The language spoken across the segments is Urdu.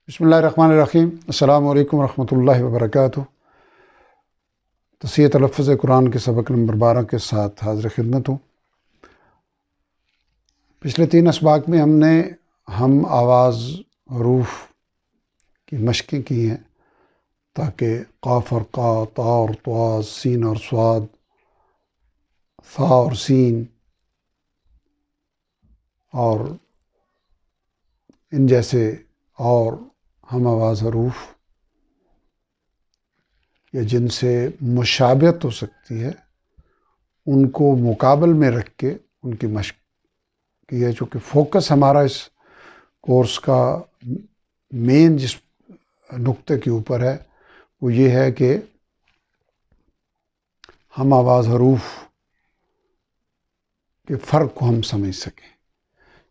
بسم اللہ الرحمن الرحیم۔ السلام علیکم ورحمۃ اللہ وبرکاتہ۔ تصحیح تلفظ قرآن کے سبق نمبر 12 کے ساتھ حاضر خدمت ہوں۔ پچھلے 3 اسباق میں ہم نے آواز حروف کی مشقیں کی ہیں تاکہ قاف اور قا، طا اور طوا، سین اور صاد، ثا اور سین اور ان جیسے اور ہم آواز حروف یا جن سے مشابہت ہو سکتی ہے ان کو مقابل میں رکھ کے ان کی مشق کی ہے۔ چونکہ فوکس ہمارا اس کورس کا مین جس نقطے کے اوپر ہے وہ یہ ہے کہ ہم آواز حروف کے فرق کو ہم سمجھ سکیں۔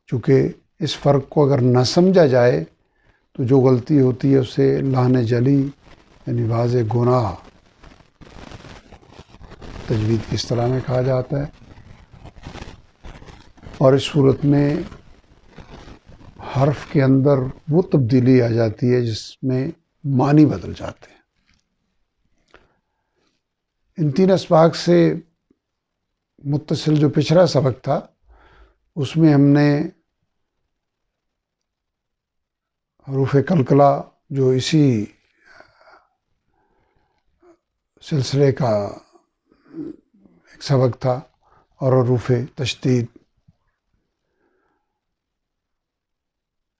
چونکہ اس فرق کو اگر نہ سمجھا جائے تو جو غلطی ہوتی ہے اسے لعن جلی یعنی واضح گناہ تجوید کی اصطلاح میں کہا جاتا ہے، اور اس صورت میں حرف کے اندر وہ تبدیلی آ جاتی ہے جس میں معنی بدل جاتے ہیں۔ ان 3 اسباق سے متصل جو پچھلا سبق تھا اس میں ہم نے حروف قلقلہ جو اسی سلسلے کا ایک سبق تھا اور حروف تشدید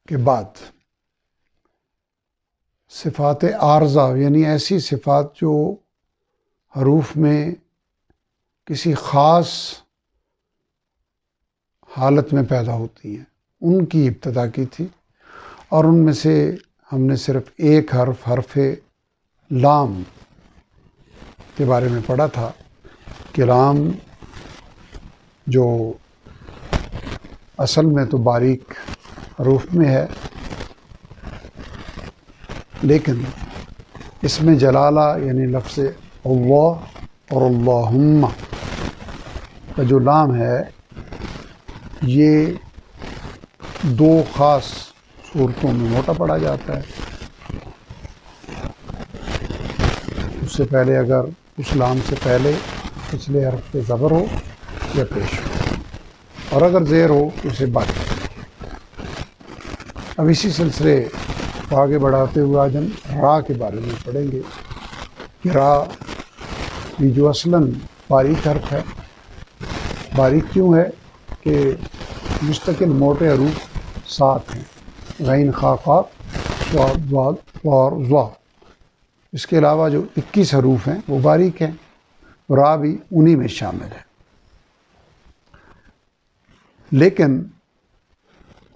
کے بعد صفات عارضہ یعنی ایسی صفات جو حروف میں کسی خاص حالت میں پیدا ہوتی ہیں ان کی ابتدا کی تھی، اور ان میں سے ہم نے صرف ایک حرف لام کے بارے میں پڑھا تھا کہ لام جو اصل میں تو باریک حروف میں ہے، لیکن اس میں جلالہ یعنی لفظ اللہ اور اللہم کا جو لام ہے یہ 2 خاص صورتوں میں موٹا پڑا جاتا ہے۔ اس سے پہلے اگر اس لام سے پہلے پچھلے حرف پہ زبر ہو یا پیش ہو، اور اگر زیر ہو تو اسے بات۔ اب اسی سلسلے کو آگے بڑھاتے ہوئے آج ہم را کے بارے میں پڑھیں گے کہ را یہ جو اصلاً باریک حرف ہے، باریک کیوں ہے کہ مستقل موٹے حروف 7 ہیں، غین، خا، قاف، صاد، ضاد، طا اور ظا۔ اس کے علاوہ جو 21 حروف ہیں وہ باریک ہیں، را بھی انہی میں شامل ہے۔ لیکن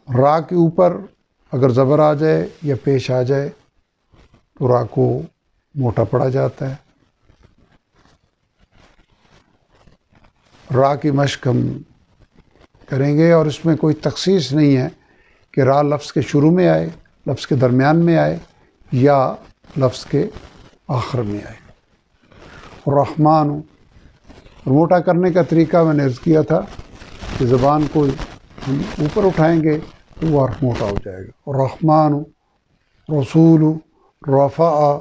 را کے اوپر اگر زبر آ جائے یا پیش آ جائے تو را کو موٹا پڑا جاتا ہے۔ را کی مشق ہم کریں گے، اور اس میں کوئی تخصیص نہیں ہے کہ را لفظ کے شروع میں آئے، لفظ کے درمیان میں آئے یا لفظ کے آخر میں آئے۔ الرحمن، اور موٹا کرنے کا طریقہ میں نے عرض کیا تھا کہ زبان کو ہم اوپر اٹھائیں گے تو وہ حرف موٹا ہو جائے گا۔ الرحمن، رسول، رفع،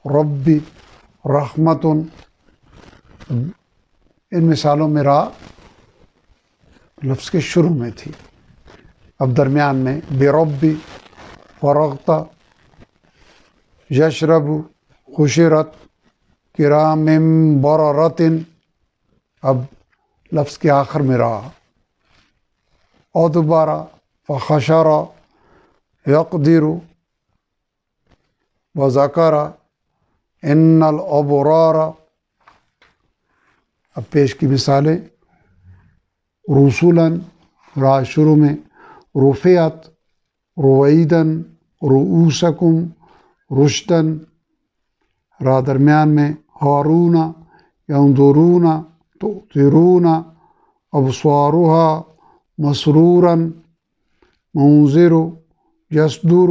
ربی، رحمت، ان مثالوں میں را لفظ کے شروع میں تھی۔ اب درمیان میں بربی، فرغت، یشرب، خشرت، کرام بررت، اب لفظ کے آخر میں را۔ ادبر، فخشر، یقدر، وذکر، ان الابرار۔ اب پیش کی مثالیں، رسولاً، را شروع میں، رفعت، رویداً، رؤوسکم، رشداً، را درمیان میں، ہارون، ینظرون، تؤثرون، ابصارها، مسروراً، منذر، یصدر،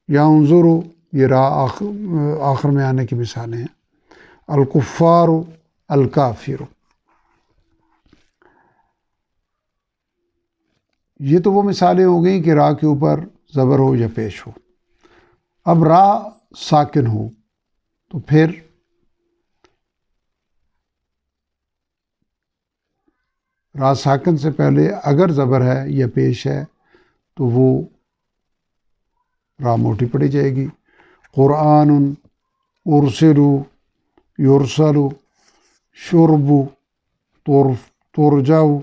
ینظر، یہ را آخر میں آنے کی مثالیں ہیں۔ الکفار، الکافر۔ یہ تو وہ مثالیں ہو گئیں کہ را کے اوپر زبر ہو یا پیش ہو۔ اب را ساکن ہو تو پھر را ساکن سے پہلے اگر زبر ہے یا پیش ہے تو وہ را موٹی پڑی جائے گی. قرآن، ارسلو، یرسلو، شربو، ترجو،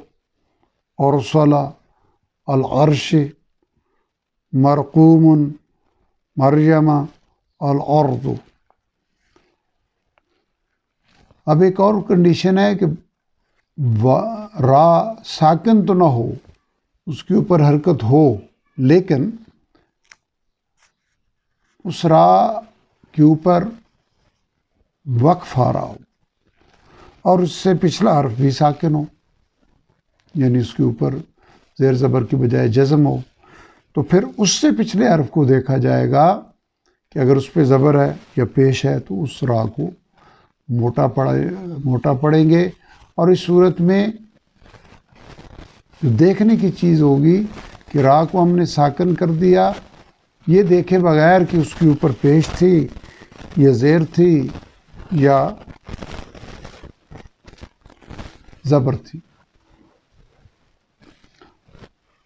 ارسلا، العرش، مرقوم، مریم، الارض. اب ایک اور کنڈیشن ہے کہ را ساکن تو نہ ہو، اس کے اوپر حرکت ہو، لیکن اس را کے اوپر وقف آ رہا ہو اور اس سے پچھلا حرف بھی ساکن ہو، یعنی اس کے اوپر زیر زبر کی بجائے جزم ہو، تو پھر اس سے پچھلے حرف کو دیکھا جائے گا کہ اگر اس پہ زبر ہے یا پیش ہے تو اس را کو موٹا پڑیں گے. اور اس صورت میں دیکھنے کی چیز ہوگی کہ را کو ہم نے ساکن کر دیا، یہ دیکھے بغیر کہ اس کے اوپر پیش تھی یا زیر تھی یا زبر تھی.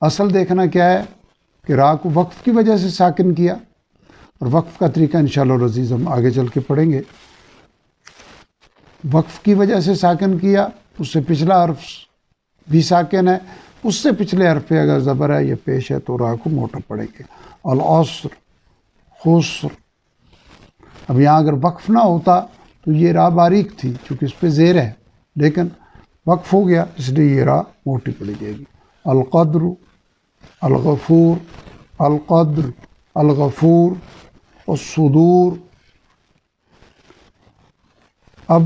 اصل دیکھنا کیا ہے کہ را کو وقف کی وجہ سے ساکن کیا، اور وقف کا طریقہ انشاءاللہ العزیز ہم آگے چل کے پڑھیں گے. وقف کی وجہ سے ساکن کیا، اس سے پچھلا حرف بھی ساکن ہے، اس سے پچھلے حرف پہ اگر زبر ہے یا پیش ہے تو را کو موٹا پڑیں گے. العصر، خسر. اب یہاں اگر وقف نہ ہوتا تو یہ را باریک تھی چونکہ اس پہ زیر ہے، لیکن وقف ہو گیا اس لیے یہ را موٹی پڑی جائے گی. القدر، الغفور، القدر، الغفور، الصدور. اب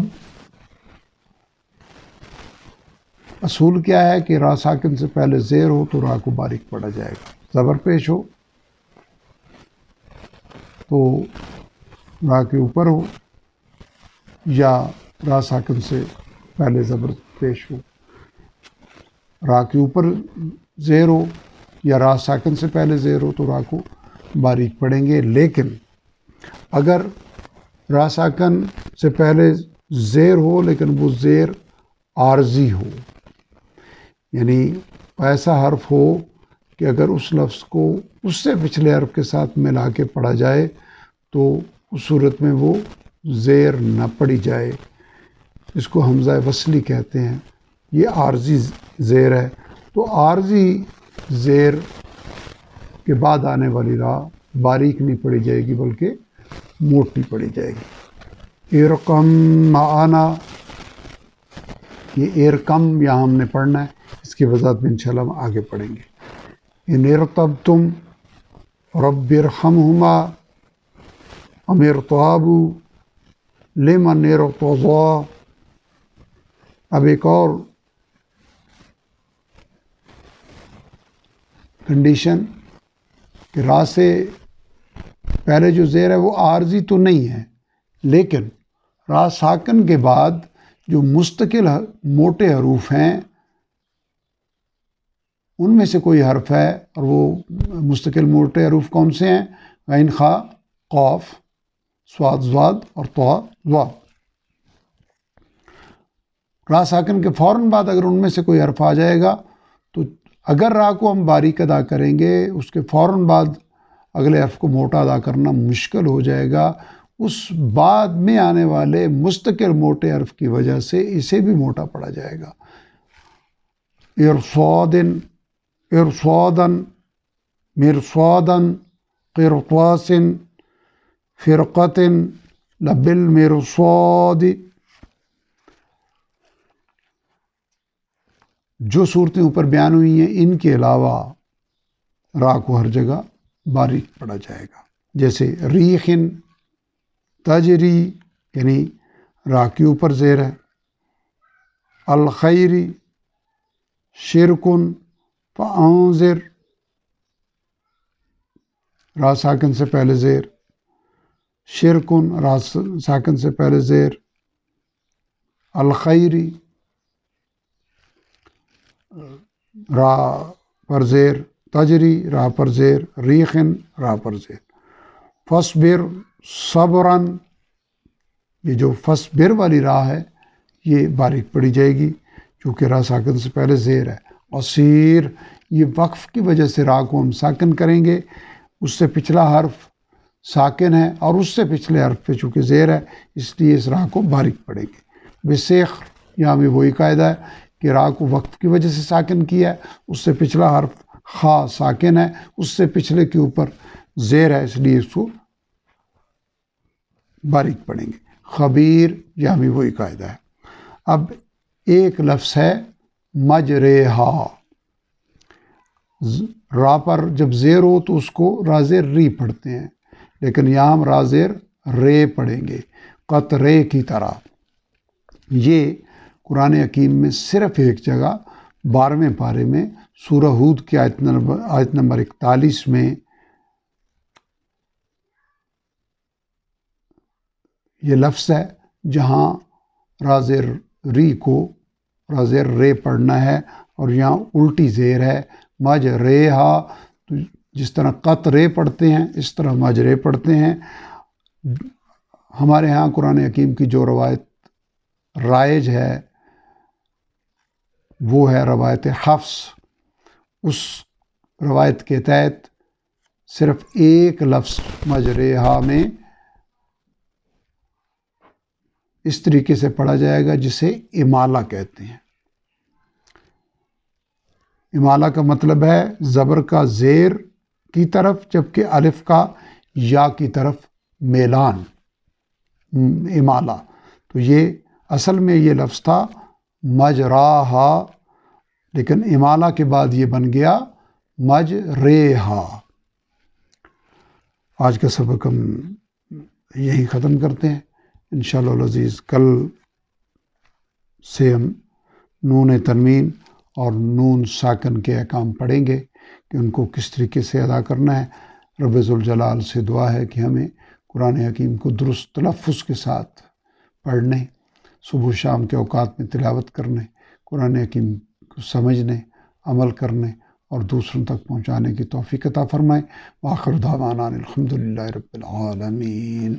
اصول کیا ہے کہ را ساکن سے پہلے زیر ہو تو را کو باریک پڑا جائے گا، زبر پیش ہو تو را کے اوپر ہو، یا را ساکن سے پہلے زبر پیش ہو، را کے اوپر زیر ہو یا را ساکن سے پہلے زیر ہو تو را کو باریک پڑیں گے. لیکن اگر را ساکن سے پہلے زیر ہو لیکن وہ زیر عارضی ہو، یعنی ایسا حرف ہو کہ اگر اس لفظ کو اس سے پچھلے حرف کے ساتھ ملا کے پڑھا جائے تو اس صورت میں وہ زیر نہ پڑی جائے، اس کو حمزہ وصلی کہتے ہیں، یہ عارضی زیر ہے. تو عارضی زیر کے بعد آنے والی را باریک نہیں پڑی جائے گی بلکہ موٹی پڑی جائے گی. ارقم معنا، یہ ارقم یہاں ہم نے پڑھنا ہے، اس کی وضاحت میں انشاءاللہ ہم آگے پڑھیں گے. ان ارتبتم رب ارحمہما ام ارتابوا لمن ارتضى. اب ایک اور کنڈیشن کہ را سے پہلے جو زیر ہے وہ عارضی تو نہیں ہے، لیکن را ساکن کے بعد جو مستقل موٹے حروف ہیں ان میں سے کوئی حرف ہے، اور وہ مستقل موٹے حروف کون سے ہیں؟ غین، خا، قاف، صاد، ضاد اور طا، ظا. را ساکن کے فوراً بعد اگر ان میں سے کوئی حرف آ جائے گا تو اگر را کو ہم باریک ادا کریں گے اس کے فوراً بعد اگلے حرف کو موٹا ادا کرنا مشکل ہو جائے گا. اس بعد میں آنے والے مستقل موٹے حرف کی وجہ سے اسے بھی موٹا پڑا جائے گا. ارصادن، ارصادن، مرصادن، قرطاسن، فرقتن، لبالمرصاد. جو صورتیں اوپر بیان ہوئی ہیں ان کے علاوہ را کو ہر جگہ باریک پڑا جائے گا، جیسے ریخن، تجری یعنی را کے اوپر زیر ہے، الخیری، شرکن، فانذر، را ساکن سے پہلے زیر، شرکن، را ساکن سے پہلے زیر، الخیری، را پر زیر، تجری، را پر زیر، ریخن، را پر زیر. فصبر صبرن، یہ جو فصبر والی راہ ہے یہ باریک پڑی جائے گی چونکہ راہ ساکن سے پہلے زیر ہے. عصیر، یہ وقف کی وجہ سے راہ کو ہم ساکن کریں گے، اس سے پچھلا حرف ساکن ہے اور اس سے پچھلے حرف پہ چونکہ زیر ہے اس لیے اس راہ کو باریک پڑیں گے. بسیخ، یہاں بھی وہی قاعدہ ہے کہ راہ کو وقف کی وجہ سے ساکن کیا ہے، اس سے پچھلا حرف خا ساکن ہے، اس سے پچھلے کے اوپر زیر ہے، اس لیے اس کو باریک پڑھیں گے. خبیر، یہاں بھی وہی قاعدہ ہے. اب ایک لفظ ہے مجریہا، را پر جب زیر ہو تو اس کو را زیر ری پڑھتے ہیں، لیکن یہاں ہم را زیر رے پڑھیں گے قطرے کی طرح. یہ قرآن حکیم میں صرف ایک جگہ 12ویں پارے میں سورہ ہود کی آیت نمبر 41 میں یہ لفظ ہے جہاں را زیر ری کو را زیر رے پڑھنا ہے اور یہاں الٹی زیر ہے مجریہا. تو جس طرح قطرے پڑھتے ہیں اس طرح مجرے پڑھتے ہیں. ہمارے ہاں قرآن حکیم کی جو روایت رائج ہے وہ ہے روایت حفص. اس روایت کے تحت صرف ایک لفظ مجریہا میں اس طریقے سے پڑھا جائے گا جسے امالہ کہتے ہیں. امالہ کا مطلب ہے زبر کا زیر کی طرف جبکہ الف کا یا کی طرف میلان، امالہ. تو یہ اصل میں یہ لفظ تھا مجراہا، لیکن امالہ کے بعد یہ بن گیا مجریہا. آج کا سبق ہم یہیں ختم کرتے ہیں. انشاءاللہ العزیز کل سے ہم نون تنوین اور نون ساکن کے احکام پڑھیں گے کہ ان کو کس طریقے سے ادا کرنا ہے. رب ذوالجلال سے دعا ہے کہ ہمیں قرآن حکیم کو درست تلفظ کے ساتھ پڑھنے، صبح و شام کے اوقات میں تلاوت کرنے، قرآن حکیم کو سمجھنے، عمل کرنے اور دوسروں تک پہنچانے کی توفیق عطا فرمائے. وآخر دعوانا الحمدللہ رب العالمین.